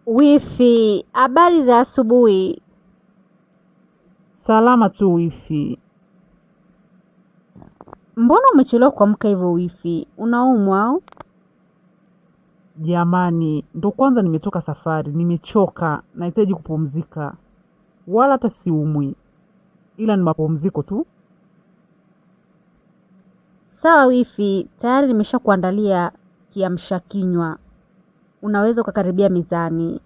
Wifi, habari za asubuhi. Salama tu wifi. Mbona umechelewa kuamka hivyo wifi? Unaumwa au? Jamani, ndo kwanza nimetoka safari, nimechoka, nahitaji kupumzika. Wala hata siumwi, ila ni mapumziko tu. Sawa wifi, tayari nimeshakuandalia kiamsha kinywa. Unaweza ukakaribia mezani.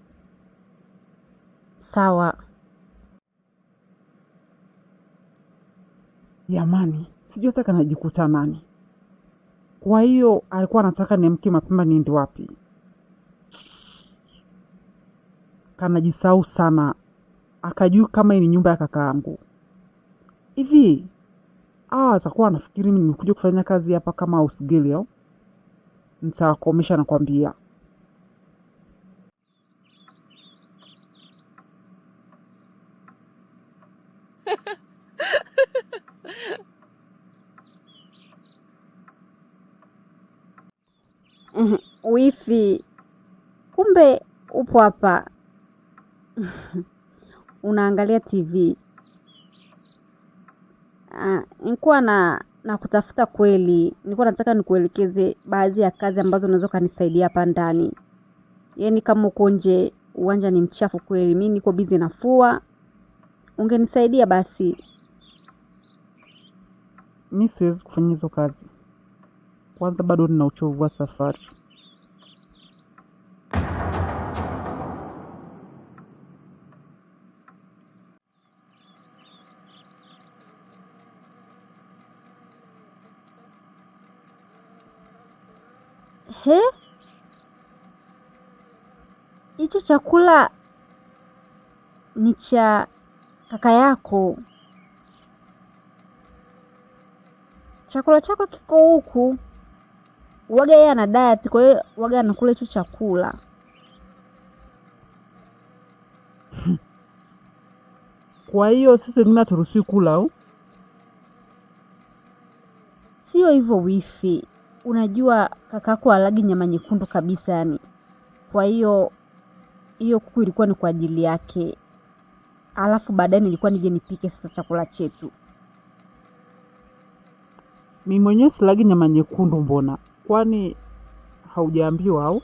Sawa. Jamani, sijui hata kanajikuta nani. Kwa hiyo alikuwa anataka niamke mapema niende wapi? Kanajisahau sana. Akajui kama hii ni nyumba ya kakaangu. Hivi, atakuwa anafikiri mimi nimekuja kufanya kazi hapa kama house girl au? Nitawakomesha nakwambia. Wifi, kumbe upo hapa. Unaangalia TV. Nilikuwa na kutafuta kweli. Nilikuwa nataka nikuelekeze baadhi ya kazi ambazo unaweza kanisaidia hapa ndani. Yaani kama uko nje uwanja ni mchafu kweli. Mimi niko busy nafua. Ungenisaidia basi. Mimi siwezi kufanya hizo kazi. Kwanza bado nina uchovu wa safari. He? Hicho chakula ni cha kaka yako. Chakula chako kiko huku. Waga yeye ana diet, kwa hiyo waga anakula hicho chakula. Kwa hiyo sisi wengine haturuhusiwi kula au? Sio hivyo wifi. Unajua kakako halagi nyama nyekundu kabisa yani. Kwa hiyo kuku ilikuwa ni kwa ajili yake. Alafu baadaye nilikuwa nije nipike sasa chakula chetu. Mimi mwenyewe silagi nyama nyekundu mbona? Kwani haujaambiwa au?